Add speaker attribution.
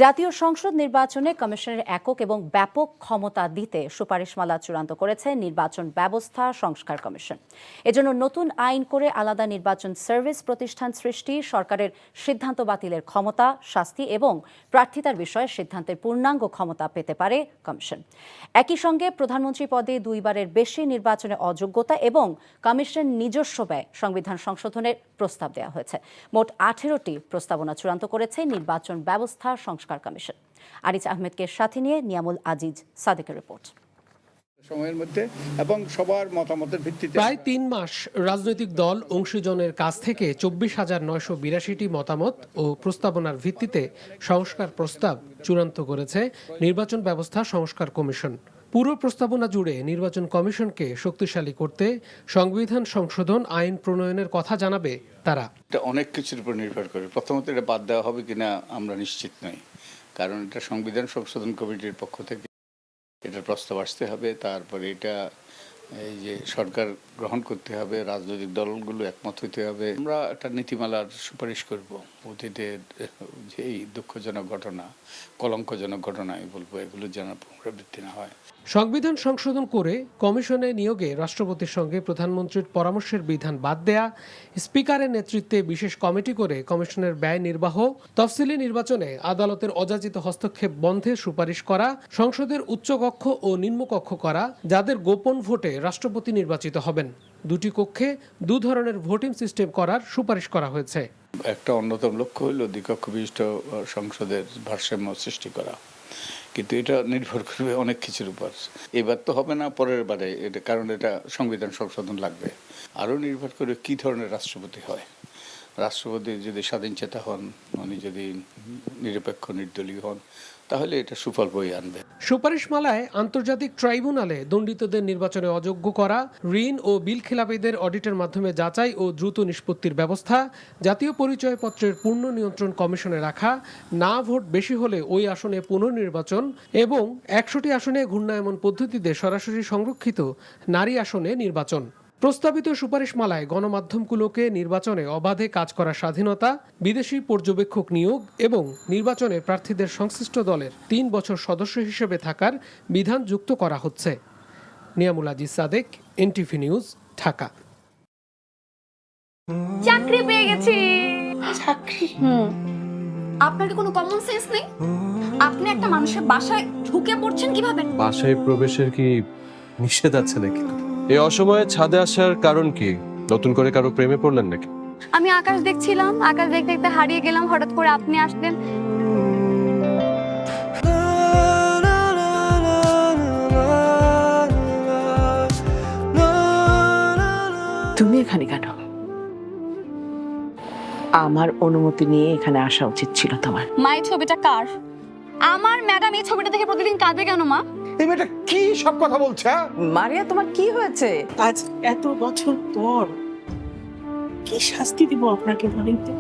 Speaker 1: জাতীয় সংসদ নির্বাচনে কমিশনের একক এবং ব্যাপক ক্ষমতা দিতে সুপারিশমালা চূড়ান্ত করেছে নির্বাচন ব্যবস্থা সংস্কার কমিশন। এজন্য নতুন আইন করে আলাদা নির্বাচন সার্ভিস প্রতিষ্ঠান সৃষ্টি, সরকারের সিদ্ধান্ত বাতিলের ক্ষমতা, শাস্তি এবং প্রার্থিতার বিষয়ে সিদ্ধান্তের পূর্ণাঙ্গ ক্ষমতা পেতে পারে কমিশন। একই সঙ্গে প্রধানমন্ত্রী পদে দুইবারের বেশি নির্বাচনে অযোগ্যতা এবং কমিশন নিজস্ব ব্যয় সংবিধান সংশোধনের প্রস্তাব দেওয়া হয়েছে। মোট 18টি প্রস্তাবনা চূড়ান্ত করেছে নির্বাচন ব্যবস্থা সংস্কার কমিশন। আরিজ আহমেদকে সাথে নিয়ে নিয়ামুল আজিজ সাদেকের রিপোর্ট।
Speaker 2: সময়ের মধ্যে এবং সবার মতামতের ভিত্তিতে
Speaker 3: প্রায় ৩ মাস রাজনৈতিক দল অংশীজনের কাছ থেকে ২৪,৯৮২টি মতামত ও প্রস্তাবনার ভিত্তিতে সংস্কার প্রস্তাব চূড়ান্ত করেছে নির্বাচন ব্যবস্থা সংস্কার কমিশন। পুরো প্রস্তাবনা জুড়ে নির্বাচন কমিশনকে শক্তিশালী করতে সংবিধান সংশোধন আইন প্রণয়নের কথা জানাবে তারা।
Speaker 2: এটা অনেক কিছুর উপর নির্ভর করে। প্রথমত এটা বাদ দেওয়া হবে কিনা আমরা নিশ্চিত নই, কারণ এটা সংবিধান সংশোধন কমিটির পক্ষ থেকে এটার প্রস্তাব আসতে হবে, তারপরে এটা এই যে সরকার গ্রহণ করতে হবে, রাজনৈতিক দলগুলো একমত হইতে হবে। আমরা একটা নীতিমালার সুপারিশ করব অতীতের যে এই দুঃখজনক ঘটনা, কলঙ্কজনক ঘটনা আমি বলবো, এগুলো যেন পুনরাবৃত্তি না হয়।
Speaker 3: সংবিধান সংশোধন করে কমিশনে নিয়োগে রাষ্ট্রপতির সঙ্গে প্রধানমন্ত্রীর পরামর্শের বিধান বাদ দেয়া, স্পিকারের নেতৃত্বে বিশেষ কমিটি করে কমিশনের ব্যয় নির্বাহ, তফসিলি নির্বাচনে আদালতের অযাচিত হস্তক্ষেপ বন্ধের সুপারিশ করা, সংসদের উচ্চকক্ষ ও নিম্নকক্ষ করা, যাদের গোপন ভোটে রাষ্ট্রপতি নির্বাচিত হবেন, দুটি কক্ষে দু ধরনের ভোটিং সিস্টেম করার সুপারিশ করা হয়েছে।
Speaker 2: একটা অন্যতম লক্ষ্য হল দ্বিকক্ষ বিশিষ্ট সংসদের ভারসাম্য সৃষ্টি করা, কিন্তু এটা নির্ভর করবে অনেক কিছুর উপর। এবার তো হবে না, পরের বারে এটা, কারণ এটা সংবিধান সংশোধন লাগবে। আরও নির্ভর করবে কী ধরনের রাষ্ট্রপতি হয়। রাষ্ট্রপতি যদি স্বাধীনচেতা হন, উনি যদি নিরপেক্ষ নির্দলীয় হন, তাহলে এটা সুফল বয়ে আনবে।
Speaker 3: সুপারিশমালায় আন্তর্জাতিক ট্রাইব্যুনালে দণ্ডিতদের নির্বাচনে অযোগ্য করা, ঋণ ও বিল খেলাপিদের অডিটের মাধ্যমে যাচাই ও দ্রুত নিষ্পত্তির ব্যবস্থা, জাতীয় পরিচয়পত্রের পূর্ণ নিয়ন্ত্রণ কমিশনে রাখা, না ভোট বেশি হলে ওই আসনে পুনর্নির্বাচন এবং ১০০টি আসনে ঘূর্ণায়মন পদ্ধতিতে সরাসরি সংরক্ষিত নারী আসনে নির্বাচন। প্রস্তাবিত সুপারিশমালায় গণমাধ্যমগুলোকে নির্বাচনে অবাধে কাজ করার স্বাধীনতা, বিদেশি পর্যবেক্ষক নিয়োগ এবং নির্বাচনে প্রার্থীদের সংশ্লিষ্ট দলের ৩ বছর সদস্য হিসেবে থাকার বিধান যুক্ত করা হচ্ছে। Niamul Aziz Sadek, NTV news, Dhaka.
Speaker 4: চাকরি পেয়ে গেছি।
Speaker 5: চাকরি?
Speaker 4: আপনার কি কোনো কমন সেন্স নেই? আপনি একটা মানুষের বাসায় ঢুকে পড়ছেন কিভাবে?
Speaker 6: বাসায় প্রবেশের কি নিষেধ আছে নাকি? এই অসময়ে ছাদে আসার কারণ কি? নতুন করে কারো প্রেমে পড়লেন নাকি?
Speaker 4: আমি আকাশ দেখছিলাম, আকাশ দেখতে দেখতে হারিয়ে গেলাম, হঠাৎ করে আপনি আসলেন।
Speaker 5: তুমি এখানে কেন? আমার অনুমতি নিয়ে এখানে আসা উচিত ছিল তোমার।
Speaker 4: মা, এই ছবিটা কার? আমার ম্যাডাম এই ছবিটা দেখে প্রতিদিন কাঁদে কেন মা?
Speaker 7: এই মেয়েটা কি সব কথা বলছে?
Speaker 5: মারিয়া, তোমার কি হয়েছে?
Speaker 8: আজ এত বছর পর কি শাস্তি দিব আপনাকে বলেন তো?